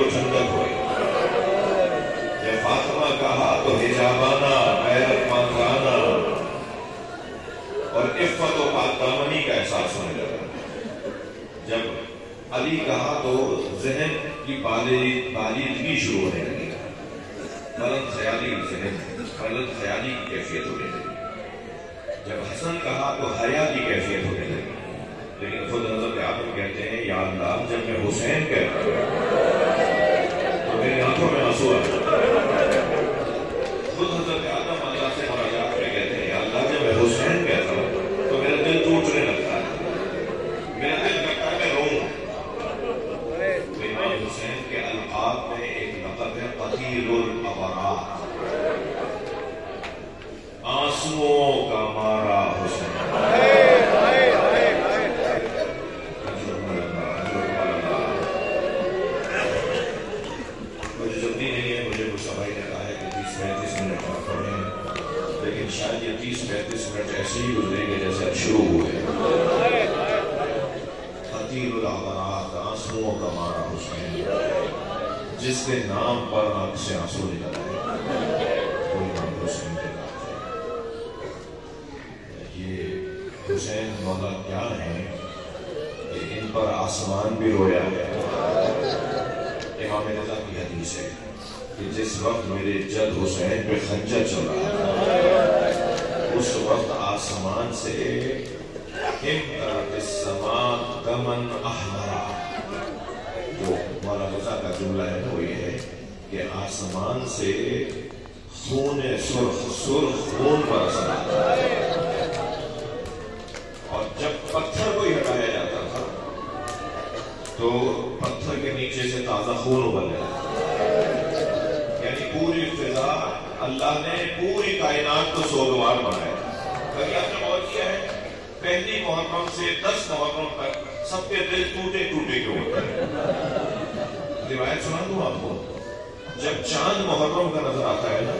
کو ٹھنڈک ہوئی. جب فاطمہ کہا تو حجابانہ غیرت مندانہ اور عفت و پاک دامنی کا احساس ہونے لگا. جب علی کہا تو ذہن کی بالیدگی شروع ہونے لگی. بلند خیالی ذہن بلند خیالی کی کیفیت ہونے لگی. جب حسن کہا تو حیا کی کیفیت ہونے لگی. لیکن خود حضرت آدم کہتے ہیں یا اللہ جب میں حسین کہتا ہوں تو میری آنکھوں میں آنسو آتا ہے. خود حضرت آدم اللہ سے مناجات میں کہتے ہیں یا اللہ جب میں حسین کہتا ہوں تو میرا دل ٹوٹنے لگتا ہے. میرا دل کرتا ہے میں روؤں. تو امام حسین کے القاب میں ایک لقب ہے قتیل الابرار، آنسوؤں کا مارا حسین. مجھے جلدی نہیں ہے، مجھے کچھ سمجھ نے کہا ہے کہ 30-35 منٹ اور پڑھیں، لیکن شاید یہ 30-35 منٹ ایسے ہی گزریں گے جیسے اب شروع ہوئے. قتیل الابرار، آنسوؤں کا مارا حسین، جس کے نام پر آنکھ سے آنسو نکل آئے وہ امام حسین کے نام ہے. یہ حسین مولا کیا ہیں کہ ان پر آسمان بھی رویا ہے. امام رضا کی حدیث ہے کہ جس وقت میرے جد حسین پہ خنجر چل رہا تھا اس وقت آسمان سے امطرت السماء دمن احمرا، جو مولا رضا کا جملہ ہے وہ یہ ہے کہ آسمان سے خون سرخ خون برس رہا تھا. اور جب پتھر کو ہٹایا جاتا تھا تو پتھر کے نیچے سے تازہ خون ابل جاتا. یعنی پوری فضا اللہ نے پوری کائنات کو سوگوار بنایا. کبھی آپ نے غور کیا ہے پہلی محرم سے 10 محرم تک سب کے دل ٹوٹے ٹوٹے کے ہوتے ہیں. روایت سنا دوں آپ کو، جب چاند محرم کا نظر آتا ہے نا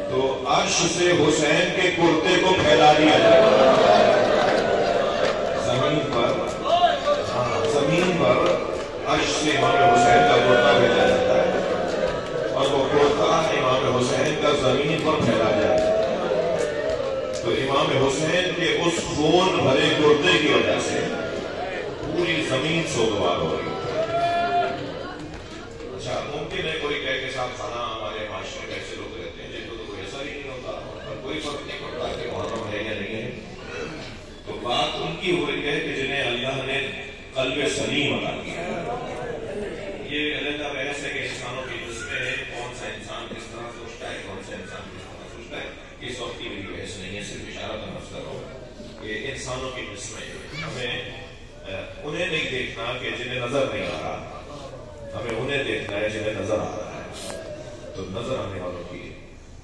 تو عرش سے حسین کے کرتے کو پھیلا دیا جاتا ہے. زمین پر عرش سے امام حسین کا کرتا بھیجا جاتا ہے اور وہ کرتا امام حسین کا زمین پر پھیلا جاتا ہے. تو امام حسین کے اس خون بھرے کرتے کی وجہ سے پوری زمین سوگوار ہو رہی ہے. اچھا ممکن ہے کوئی کہے کہ صاحب خانہ ہمارے معاشرے میں ایسے لوگ رہتے ہیں جن کو تو کوئی اثر ہی نہیں ہوتا اور کوئی فرق نہیں پڑتا کہ محرم ہے یا نہیں ہے. تو بات ان کی ہو رہی ہے کہ جنہیں اللہ نے قلب سلیم عطا کیا. یہ علیحدہ بحث ہے کہ انسانوں کی قسمیں کون سا انسان کس طرح سوچتا ہے، کون سا انسان کس طرح سوچتا ہے. اس وقت کی میری بحث نہیں ہے، صرف اشارہ تمام کر رہا ہوں کہ انسانوں کی قسمیں ہمیں انہیں نہیں دیکھنا کہ جنہیں نظر نہیں آ رہا، ہمیں انہیں دیکھنا ہے جنہیں نظر آ رہا ہے. تو نظر آنے والوں کی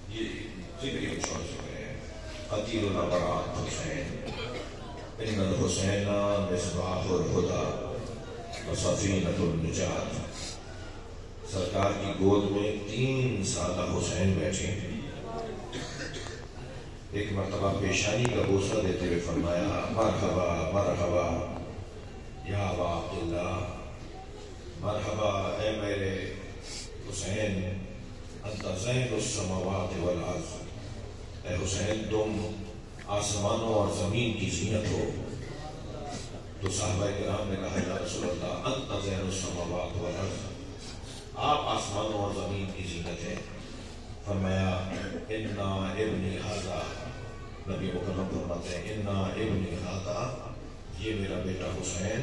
یہ ذکر ہی چھوڑ چکے ہیں. قتیل الابرار حسین، ان الحسین مصباح الہدی و سفینۃ النجات. سرکار کی گود میں 3 سالہ حسین بیٹھے. ایک مرتبہ پیشانی کا بوسہ دیتے ہوئے فرمایا مرحبا مرحبا یا ابا عبداللہ، مرحبا اے میرے حسین، انت زین السماوات والارض. اے حسین تم آسمانوں اور زمین کی زینت ہو. تو صحابہ کرام نے کہا یا رسول اللہ انت زین السماوات والارض، آپ آسمانوں اور زمین کی زینت ہیں. فرمایا انا ابنی ھذا، نبی مکرم فرماتے ہیں انا ابنی ھذا، یہ میرا بیٹا حسین،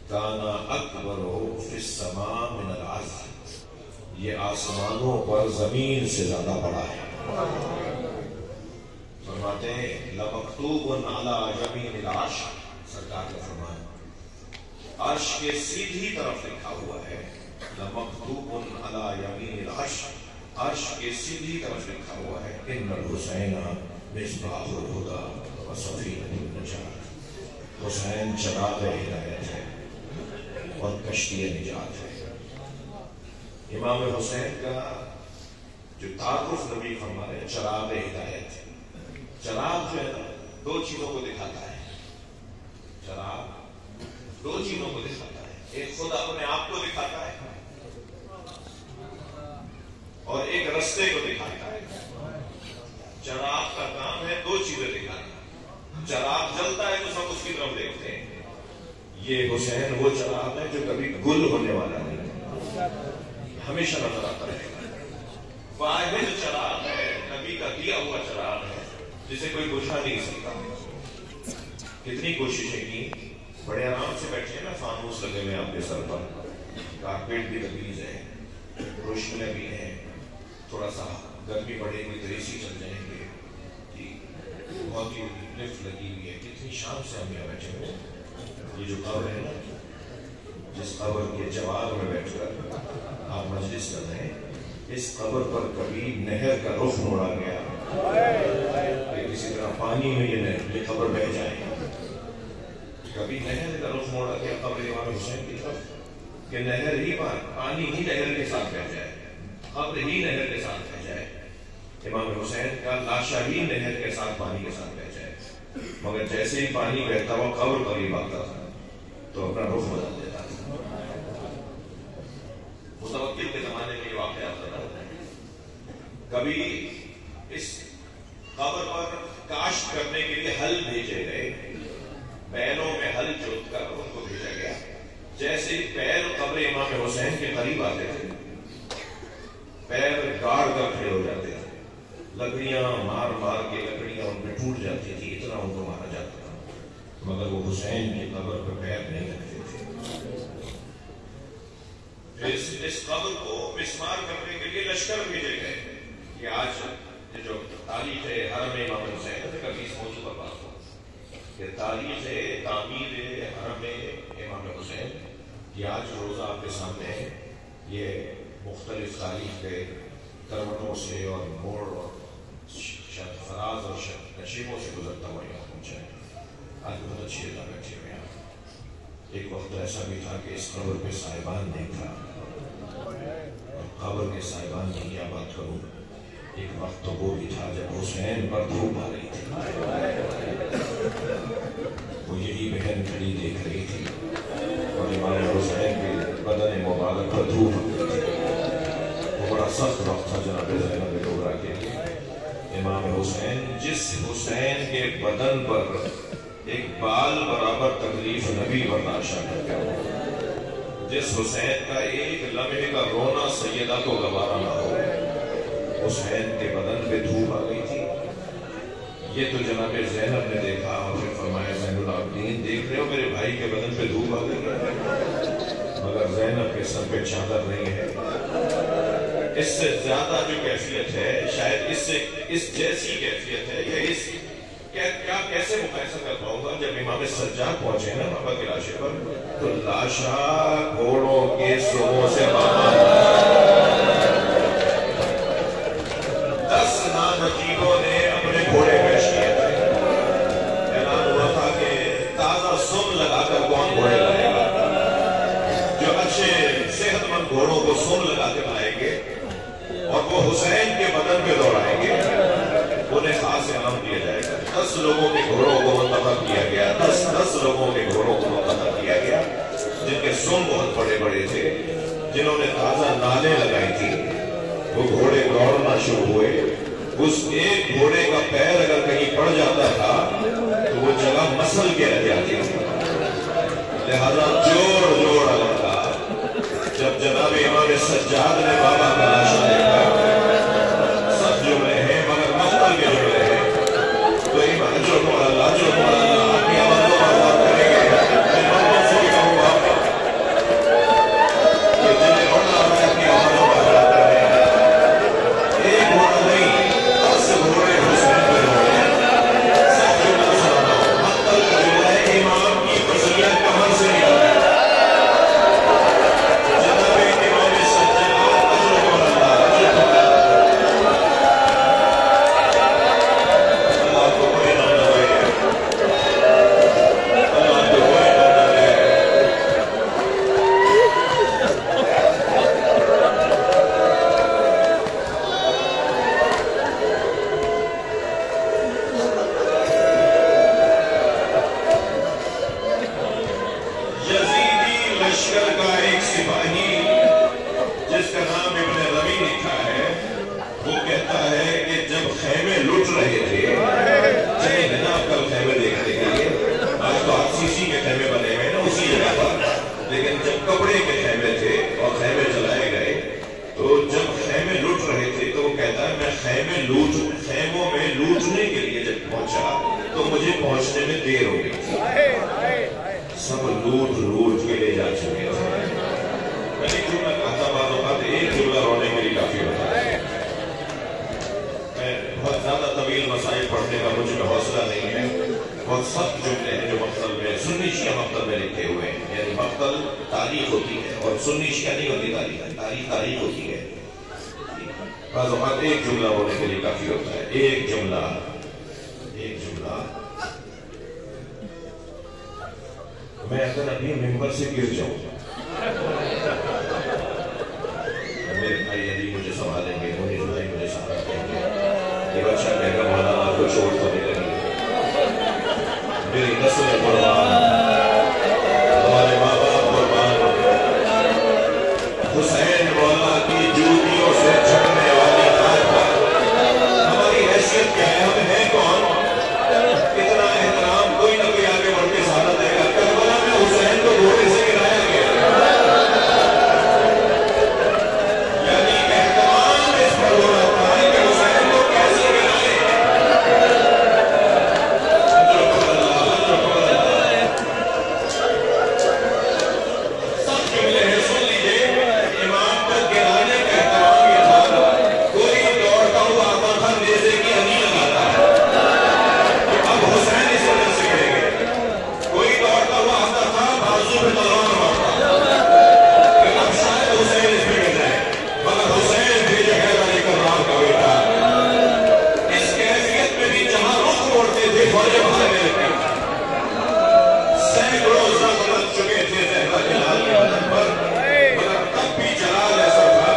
کانا اکبر فی السماء من العرض، یہ آسمانوں پر زمین سے زیادہ بڑا ہے. فرماتے ہیں لمکتوب علی یمین العرش، سرکار کا فرمان عرش کے سیدھی طرف لکھا ہوا ہے. لمکتوب علی یمین العرش، عرش کے سیدھی طرف لکھا ہوا ہے ان الحسین مصباح الہدی و سفینۃ النجات. حسین چراغ ہدایت ہے اور کشتی نجات ہے. امام حسین کا جو تعارف نبی فرما رہے ہیں چراغ ہدایت. چراغ جو ہے نا 2 چیزوں کو دکھاتا ہے. چراغ 2 چیزوں کو دکھاتا ہے. ایک خود اپنے آپ کو دکھاتا رستے کو دکھاتا ہے. چراغ کا کام ہے دو چیزیں دکھانا. چراغ جلتا ہے تو سب اس کی طرف دیکھتے ہیں. یہ حسین وہ چراغ ہے جو کبھی گل ہونے والا نہیں، ہمیشہ نظر آتا رہے گا. واحد چراغ ہے، نبی کا دیا ہوا چراغ ہے جسے کوئی بجھا نہیں سکتا. کتنی کوششیں کی، بڑے آرام سے بیٹھے ہیں نا، فانوس لگے ہوئے آپ کے سر پر، کارپیٹ بھی لگیز ہے، روشنیاں بھی ہیں، تھوڑا سا گرمی پڑے گی تو AC چل جائیں گے جی، بہت ہی لفٹ لگی ہوئی ہے. کتنی شام سے ہم یہاں بیٹھے ہوئے. یہ جو قبر ہے نا، جس قبر کے جوار میں بیٹھ کر آپ مجلس کر رہے ہیں، اس قبر پر کبھی نہر کا رخ موڑا گیا کہ کسی طرح پانی میں یہ قبر بہ جائے. کبھی نہر کا رخ موڑا گیا قبر امام حسین کی طرف کہ نہر ہی پانی ہی نہر کے ساتھ بہ جائے، قبر ہی نہر کے ساتھ بہ جائے، امام حسین کا لاشا ہی نہر کے ساتھ پانی کے ساتھ بہ جائے. مگر جیسے ہی پانی بہتا ہوا قبر قریب آتا تھا تو اپنا رخ بدل دیتا تھا. متوکل کے زمانے میں یہ واقعہ ہوتا تھا. کبھی اس قبر پر کاشت کرنے کے لیے ہل بھیجے گئے، بیلوں میں ہل جوت کر ان کو بھیجا گیا. جیسے ہی پیر قبر امام حسین کے قریب آتے تھے، پیر گاڑ کر کھڑے ہو جاتے تھے. لکڑیاں مار مار کے لکڑیاں ان پہ ٹوٹ جاتی تھی، اتنا ان کو مارا جاتا تھا. مگر وہ حسین کی قبر پہ پیر نہیں رکھتے تھے. اس قبر کو مسمار کرنے کے لیے لشکر بھیجے گئے کہ آج یہ جو تاریخ ہے حرم امام حسین، کبھی اس موضوع پر بات ہو کہ تاریخ ہے تعمیر حرم امام حسین، یہ آج روزہ آپ کے سامنے ہے. یہ مختلف تاریخ کے کروٹوں سے اور موڑ اور فراز اور نشیبوں سے گزرتا ہوا یہاں پہنچا ہے. آج بہت اچھی جگہ بیٹھے ہوئے ہیں. ایک وقت ایسا بھی تھا کہ اس قبر پہ صاحبان نہیں تھا، اور قبر کے صاحبان کی کیا بات کروں. ایک وقت تو وہ بھی تھا جب حسین پر دھوپ آ رہی تھی، وہ یہی بہن کھڑی دیکھ رہی تھی اور امام حسین کے بدن مبارک پر دھوپ آ رہی تھی. وہ بڑا سخت وقت تھا جناب زینب کبریٰ کے لیے. امام حسین، جس حسین کے بدن پر ایک بال برابر تکلیف نبی برداشت کرتے ہو، جس حسین کا ایک لمحے کا رونا سیدہ کو گوارا نہ ہو، حسین کے بدن پہ دھوپ آ گئی تھی. یہ تو جناب زینب نے دیکھا اور پھر فرمایا زین العابدین دیکھ رہے ہو میرے بھائی کے بدن پہ دھوپ آ گئی. مگر زینب کے سر پہ چادر نہیں ہے. اس سے زیادہ جو کیفیت ہے، شاید اس جیسی کیفیت ہے، یا اس کیا کیسے مقایسہ کر پاؤں گا. جب امام سجاد پہنچے نا بابا کے لاشے پر، تو لاشا گھوڑوں کے سروں سے 10 نامجیبوں نے اپنے گھوڑے پیش کیے تھے. اعلان ہوا تھا کہ تازہ سم لگا کر کون گھوڑے لائے گا. جو اچھے صحت مند گھوڑوں کو سم لگا کے لائیں گے اور وہ حسین کے بدن پہ دوڑائیں گے، انہیں خاص انعام دیا جائے گا. 10 لوگوں کے گھوڑوں کو منتخب کیا گیا، 10 لوگوں کے گھوڑوں کو منتخب کیا گیا جن کے سم بہت بڑے بڑے تھے، جنہوں نے تازہ نالیں لگائی تھی. وہ گھوڑے دوڑنا شروع ہوئے. اس ایک گھوڑے کا پیر اگر کہیں پڑ جاتا تھا تو وہ جگہ مسل کے رہ جاتی تھی. لہذا جوڑ لگا. جب جناب امام سجاد نے بابا کا لاشا دیکھا، سب جملے ہیں مگر مقتل کے جملے ہیں، تو امام جو اللہ اپنی آواز کو آزاد کریں گے. امام سے کہوں گا کہ جنہیں اڑنا ہے اپنی آوازوں کو آزاد کر رہے ہیں. ایک گھوڑا نہیں، 10 گھوڑے حسین پہ دوڑے. سب جملہ سنانا ہو. مقتل کا جملہ ہے امام کی فضیلت کمر سے نہیں آتا. جناب امام سجاد دیر ہو گئی تھی، سب لوٹ کے لے جا چکے تھے. میں نے کیوں نہ کہا تھا بعض اوقات ایک جملہ رونے کے لیے کافی ہوتا ہے. میں بہت زیادہ طویل مسائل پڑھنے کا مجھ میں حوصلہ نہیں ہے. بہت سخت جملے ہیں جو مقتل میں سنی شیعہ مقتل میں لکھے ہوئے ہیں. یعنی مقتل تاریخ ہوتی ہے اور سنی شیعہ نہیں ہوتی تاریخ ہوتی ہے. بعض اوقات ایک جملہ ہونے کے لیے کافی ہوتا ہے. ایک جملہ میں اگر ابھی ممبر سے گر جاؤں میرے بھائی علی مجھے سنبھالیں گے، مجھے سہارا دیں گے. یہ بچہ کہے گا مولانا آپ کو چوٹ تو نہیں لگی. میری نسل قربان، ہمارے ماں باپ قربان، حسین مولا کی جوتیوں سے چھڑنے والی ہاتھ پر ہماری حیثیت کیا ہے؟ ہم ہیں کون؟ اتنا احترام کوئی نہ کوئی آگے بڑھ کے سہارا دے گا. کربلا میں حسین کو گھوڑے سے گرایا گیا، یعنی احترام اس پر ہو رہا ہے کہ حسین کو کیسے گرائے. سب جملے ہیں، سن لیجئے. امام کو گرانے کا احترام یہ تھا، کوئی دوڑتا ہوا آتا تھا نیزے کی ہنی لگاتا ہے کہ اب حسین اس وجہ سے گرے گے. کوئی دوڑتا ہوا آتا تھا بازو پہ تلوار مارتا کہ اب شاید حسین اس پہ گر جائے. مگر حسین بھی جو ہے علی کرام کا بیٹا، اس کیفیت میں بھی جہاں رخ موڑتے تھے فوجیں بھاگنے لگتی. سینکڑوں زخم لگ چکے تھے زہرا کے لال کے بدن پر، مگر تب بھی جلال ایسا تھا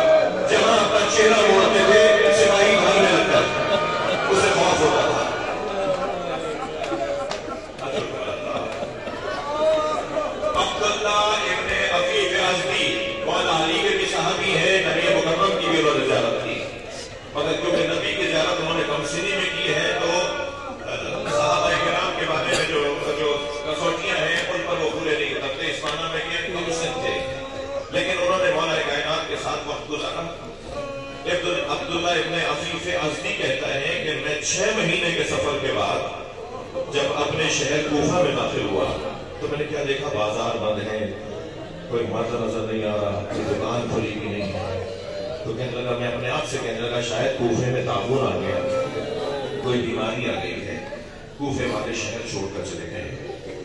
جہاں اپنا چہرہ موڑتے تھے سپاہی بھاگنے لگتا تھا، اسے خوف ہوتا تھا. عبداللہ ابن عفیف ازدی مولا علی کے بھی صحابی ہے، نبی مکرم کی بھی انہوں نے زیارت کی. مگر کیونکہ نبی کی زیارت انہوں نے کم سنی میں کی ہے تو صحابہ کرام کے بارے میں جو کسوٹیاں ہیں ان پر وہ پورے نہیں اترتے. اس معنی میں کہ کم سن تھے، لیکن انہوں نے مولا کائنات کے ساتھ وقت گزارا. عبداللہ ابن عفیف ازدی کہتا ہے کہ میں 6 مہینے کے سفر کے بعد جب اپنے شہر کوفہ میں داخل ہوا تو میں نے کیا دیکھا، بازار بند ہے، کوئی مرد نظر نہیں آ رہا، کوئی دکان کھلی بھی نہیں ہے. تو کہنے لگا، میں اپنے آپ سے کہنے لگا شاید کوفے میں طاعون آ گیا، کوئی بیماری آ گئی ہے، کوفے والے شہر چھوڑ کر چلے گئے.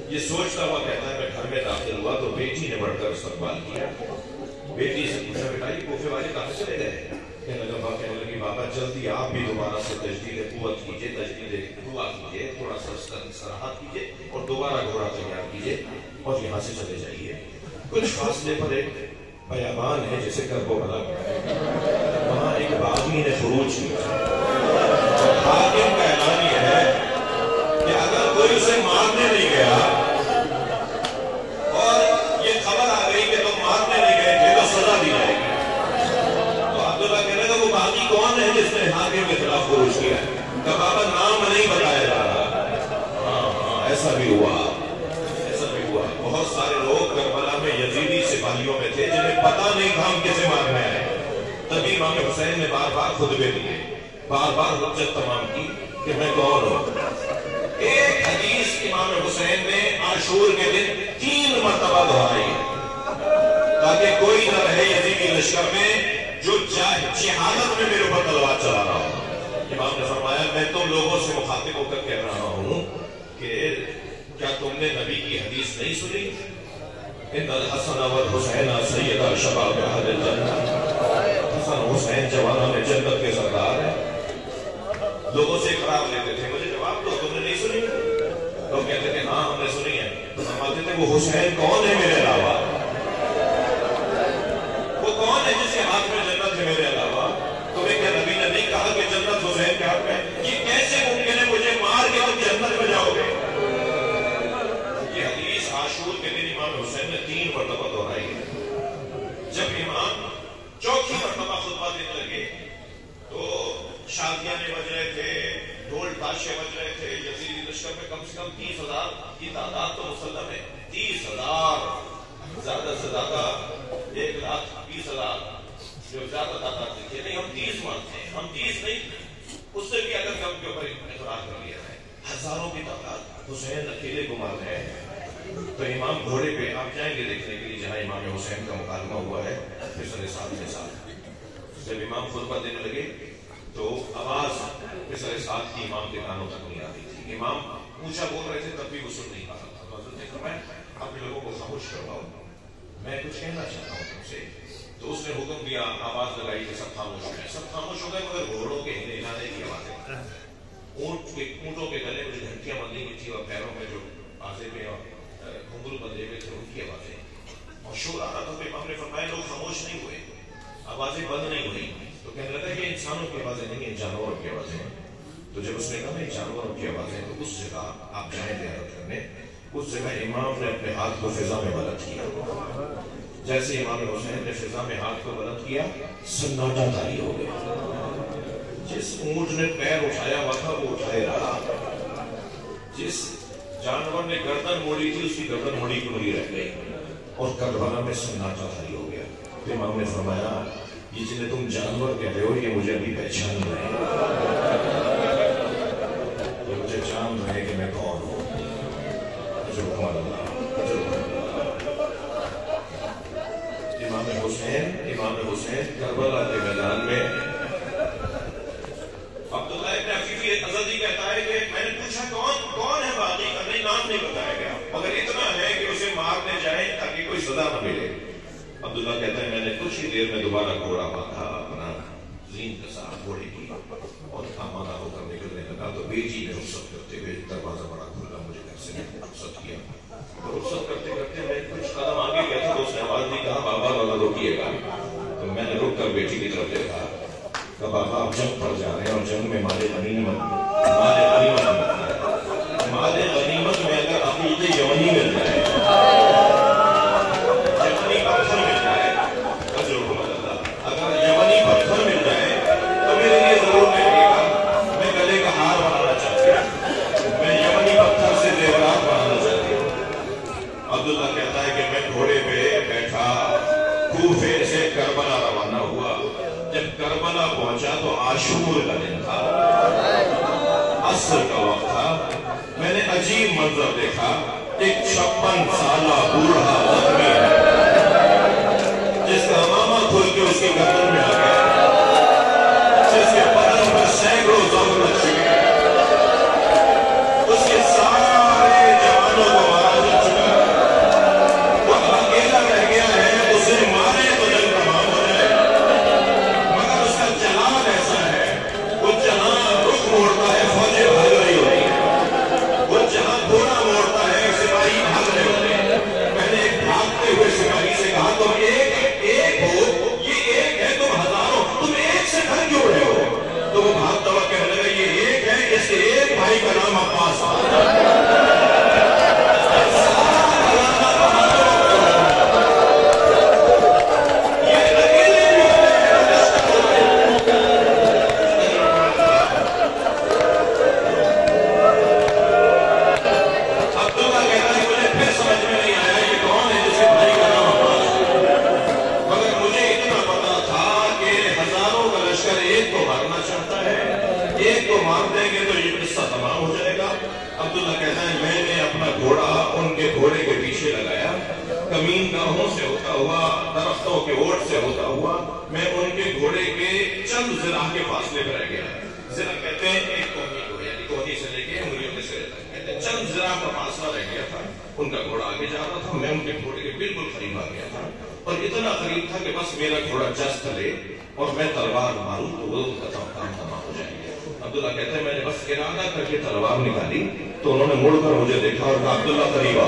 یہ سوچتا ہوا کہتا ہے میں گھر میں داخل ہوا تو بیٹی نے بڑھ کر استقبال کیا. بیٹی سے پوچھا بیٹا یہ کوفے والے کہاں چلے گئے؟ کہنے لگی بابا جلدی آپ بھی دوبارہ سے تجدید قوت کیجئے، تجدید دعا کیجئے، تھوڑا سا استراحت کیجئے اور دوبارہ گھوڑا تیار کیجئے اور یہاں سے چلے جائیے. کچھ فاصلے پر ایک بیابان ہے جسے کربلا، وہاں ایک باغی نے خروج کیا. حاکم کا اعلان یہ ہے کہ اگر کوئی اسے مارنے نہیں گیا اور یہ خبر آ گئی کہ تم مارنے نہیں گئے تھے تو سزا دی جائے گی. تو عبداللہ کہنے لگا وہ باغی کون ہے جس نے حاکم کے خلاف خروج کیا ہے؟ کہ بابا نام نہیں بتایا جا رہا. ہاں ایسا بھی ہوا. بہت سارے لوگ کربلا میں یزیدی سپاہیوں میں تھے جنہیں پتہ نہیں تھا ہم کسے مارنے آئے. تبھی امام حسین نے بار بار خطبے دیے، بار بار حجت تمام کی کہ میں کون ہوں. ایک حدیث امام حسین نے عاشور کے دن 3 مرتبہ دہرائی تاکہ کوئی نہ رہے یزیدی لشکر میں جو جہالت میں میرے اوپر تلوار چلا رہا ہو. امام نے فرمایا میں تم لوگوں سے مخاطب ہو کر کہہ رہا ہوں کہ کیا تم نے نبی کی حدیث نہیں سنی؟ ان الحسن والحسین سیدہ شباب اہل الجنہ. حسن حسین جوانوں میں جنت کے سردار ہیں. لوگوں سے اقرار لیتے تھے مجھے جواب دو، تم نے نہیں سنی؟ لوگ کہتے تھے ہاں ہم نے سنی ہے. تو فرماتے تھے وہ حسین کون ہے میرے علاوہ؟ وہ کون ہے جس کے ہاتھ میں جنت ہے میرے علاوہ؟ تمہیں کیا نبی نے نہیں کہا کہ جنت حسین کے ہاتھ میں؟ یہ کیسے ممکن ہے مجھے مار کے تم جنت میں جاؤ گے؟ یہ حدیث عاشور کے دن امام حسین نے 3 مرتبہ دہرائی ہے. جب امام 4تھی مرتبہ خطبہ دینے لگے تو شادیانے بج رہے تھے، ڈھول تاشے بج رہے تھے. یزیدی لشکر میں کم سے کم 30,000 کی تعداد تو مسلم ہے. 30,000 زیادہ سے زیادہ 1,20,000 جو زیادہ تعداد دیکھیے. نہیں ہم 30 مانتے ہیں، ہم 30 نہیں، اس سے بھی اگر کم کے اوپر اقرار کر لیا ہے. ہزاروں کی تعداد. حسین اکیلے کو مار رہے ہیں. تو امام گھوڑے پہ آپ جائیں گے دیکھنے کے لیے جہاں امام حسین کا مکالمہ ہوا ہے پسر سعد کے ساتھ. جب امام خطبہ دینے لگے تو آواز پسر سعد کی امام کے کانوں تک نہیں آتی تھی. امام اونچا بول رہے تھے تب بھی وہ سن نہیں پا رہا تھا. تو حضرت نے فرمایا اپنے لوگوں کو خاموش کرواؤ, میں کچھ کہنا چاہتا ہوں تم سے. تو اس نے حکم دیا, آواز لگائی کہ سب خاموش ہو گئے. سب خاموش ہو گئے مگر گھوڑوں کے ہلانے کی آوازیں, اونٹوں کے گلے میں جو گھنٹیاں بندھی ہوئی تھی اور پیروں میں جو بازے میں اور گھنگرو بندھے ہوئے تھے ان کی آوازیں, اور شور آ رہا تھا. تو امام نے فرمایا لوگ خاموش نہیں ہوئے, آوازیں بند نہیں ہوئی. تو کہنے لگا کہ انسانوں کی آوازیں نہیں ہیں, جانوروں کی آوازیں ہیں. تو جب اس نے کہا نہیں جانوروں کی آوازیں, تو اس جگہ آپ جائیں زیارت کرنے, اس جگہ امام نے اپنے ہاتھ کو فضا میں بلند کیا. جیسے امام حسین نے فضا میں ہاتھ کو بلند کیا سناٹا طاری ہو گیا. جس اونٹ نے پیر اٹھایا ہوا تھا وہ اٹھائے رہا, جس جانور نے گردن موڑی تھی اس کی گردن موڑی کو نہیں رہ گئی, اور کربلا میں سناٹا طاری ہو گیا. تو امام نے فرمایا یہ جنہیں تم جانور کہہ رہے ہو یہ مجھے ابھی پہچان رہے ہیں, یہ مجھے جان رہے کہ میں کون ہوں. امام حسین کربلا کے میدان میں, عبداللہ ابن عفیفی ازدی کہتا ہے کہ میں نے پوچھا کون ہے باقی کا, نہیں نام نہیں بتایا گیا مگر اتنا ہے کہ اسے مارنے جائیں تاکہ کوئی سزا نہ ملے. عبداللہ کہتا ہے میں نے کچھ ہی دیر میں دوبارہ گھوڑا باندھا, اپنا زین کے ساتھ گھوڑے کی, اور آمادہ ہو کر نکلنے لگا. تو بیٹی نے رخصت کرتے ہوئے دروازہ بڑا کھلا, مجھے گھر سے رخصت کیا. رخصت کرتے کرتے میں کچھ قدم آگے گیا تھا تو اس نے آواز دی کہا بابا والا روکیے گا. تو میں نے رک کر بیٹی کی طرف دیکھا, کہا بابا آپ جنگ پر جا رہے ہیں اور جنگ میں مال غنیمت میں اگر عقیدے یمنی مل جائے, یمنی پتھر مل جائے, اگر یمنی پتھر مل جائے تو میرے لیے ضرور کہیے گا. میں گلے کا ہار بنانا چاہتی ہوں, میں یمنی پتھر سے زیورات بنانا چاہتی ہوں. عبداللہ کہتا ہے کہ میں گھوڑے پہ بیٹھا کوفے سے کربلا روانہ ہوا. جب کربلا پہنچا تو عاشور کا دن تھا, عصر کا وقت تھا. میں نے عجیب منظر دیکھا, ایک 56 سالہ بوڑھا زخمی ہے جس کا امامہ کھل کے اس کی گردن میں آ گیا, جس کے بدن پر سینکڑوں زخم لگ چکے ہیں, اس کے سارے جوانوں کو مارا جا چکا ہے, وہ اکیلا رہ گیا ہے. اسے مارے تو جنگ تمام ہو جائے, مگر اس کا جلال ایسا ہے, وہ جہاں رخ موڑتا ہے فوجیں بھاگ رہی ہوتی ہیں, وہ جہاں گھوڑا موڑتا ہے سپاہی بھاگ رہے ہوتے ہیں. میں نے ایک بھاگتے ہوئے سپاہی سے کہا تم ایک ہو, یہ ایک ہے, تم ہزاروں, تم ایک سے گھر کیوں رہے ہو. تو وہ بھاگتا ہوا کہنے لگا یہ ایک ہے, اس ایک بھائی کا نام عباس ہے. عبداللہ کہتا ہے میں نے اپنا گھوڑا ان کے گھوڑے کے پیچھے لگایا, کمین گاہوں سے ہوتا ہوا, درختوں کے اوٹ سے ہوتا ہوا, میں ان کے گھوڑے کے چند ذراع کے فاصلے پر رہ گیا. ذرا کہتے ہیں ایک کوہنی کو, یعنی کوہنی سے لے کے انگلیوں کے سرے تک, کہتے ہیں چند ذراع کا فاصلہ رہ گیا تھا. ان کا گھوڑا آگے جا رہا تھا, میں ان کے گھوڑے کے بالکل قریب آ گیا تھا, اور اتنا قریب تھا کہ بس میرا گھوڑا جست لے اور میں تلوار ماروں تو وہ کام تمام ہو جائے گا. عبداللہ کہتے ہیں میں نے بس ارادہ کر کے تلوار نکالی تو انہوں نے مڑ کر مجھے دیکھا اور کہا عبداللہ قریب آ.